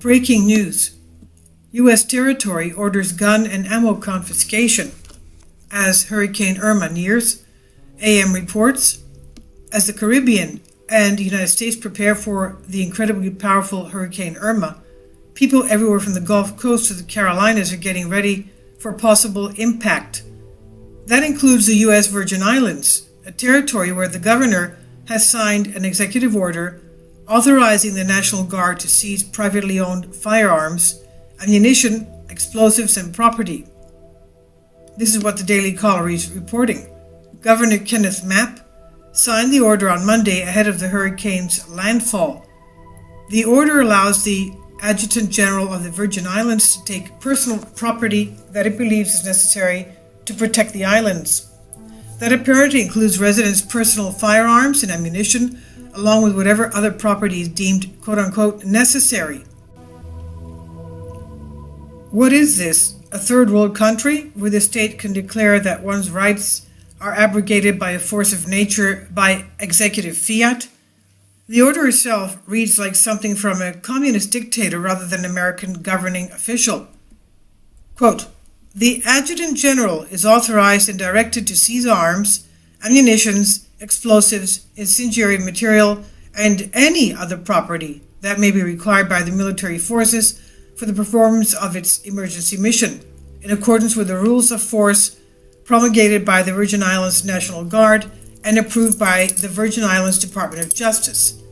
Breaking news. U.S. territory orders gun and ammo confiscation as Hurricane Irma nears. AM reports, as the Caribbean and the United States prepare for the incredibly powerful Hurricane Irma, people everywhere from the Gulf Coast to the Carolinas are getting ready for possible impact. That includes the U.S. Virgin Islands, a territory where the governor has signed an executive order authorizing the National Guard to seize privately owned firearms, ammunition, explosives, and property. This is what the Daily Caller is reporting. Governor Kenneth Mapp signed the order on Monday ahead of the hurricane's landfall. The order allows the Adjutant General of the Virgin Islands to take personal property that it believes is necessary to protect the islands. That apparently includes residents' personal firearms and ammunition, along with whatever other property is deemed quote-unquote necessary. What is this? A third world country where the state can declare that one's rights are abrogated by a force of nature by executive fiat? The order itself reads like something from a communist dictator rather than an American governing official. Quote, the Adjutant General is authorized and directed to seize arms, ammunitions, explosives, incendiary material, and any other property that may be required by the military forces for the performance of its emergency mission, in accordance with the rules of force promulgated by the Virgin Islands National Guard and approved by the Virgin Islands Department of Justice.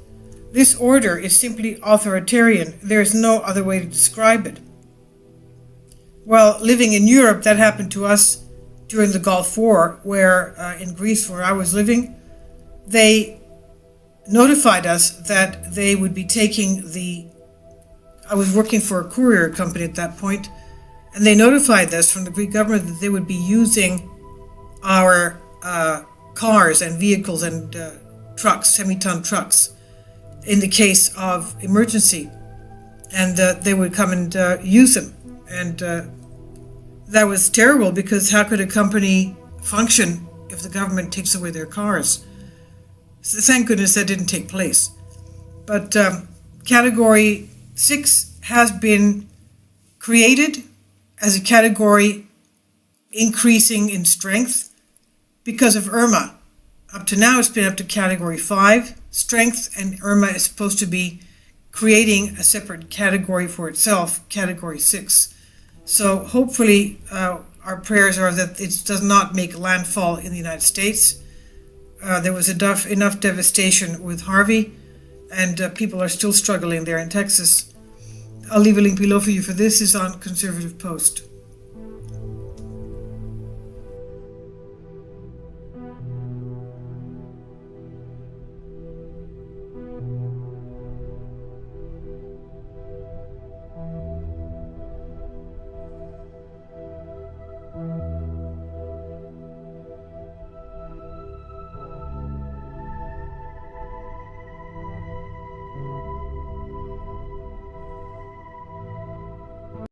This order is simply authoritarian. There is no other way to describe it. Well, living in Europe, that happened to us during the Gulf War, where in Greece, where I was living, they notified us that they would be taking I was working for a courier company at that point, and they notified us from the Greek government that they would be using our cars and vehicles and trucks, semi-ton trucks, in the case of emergency, and they would come and use them. And that was terrible, because how could a company function if the government takes away their cars? So thank goodness that didn't take place. But Category 6 has been created as a category increasing in strength because of Irma. Up to now, it's been up to Category 5 strength, and Irma is supposed to be creating a separate category for itself, Category 6. So hopefully our prayers are that it does not make landfall in the United States. There was enough devastation with Harvey, and people are still struggling there in Texas. I'll leave a link below for you for this. Is on Conservative Post.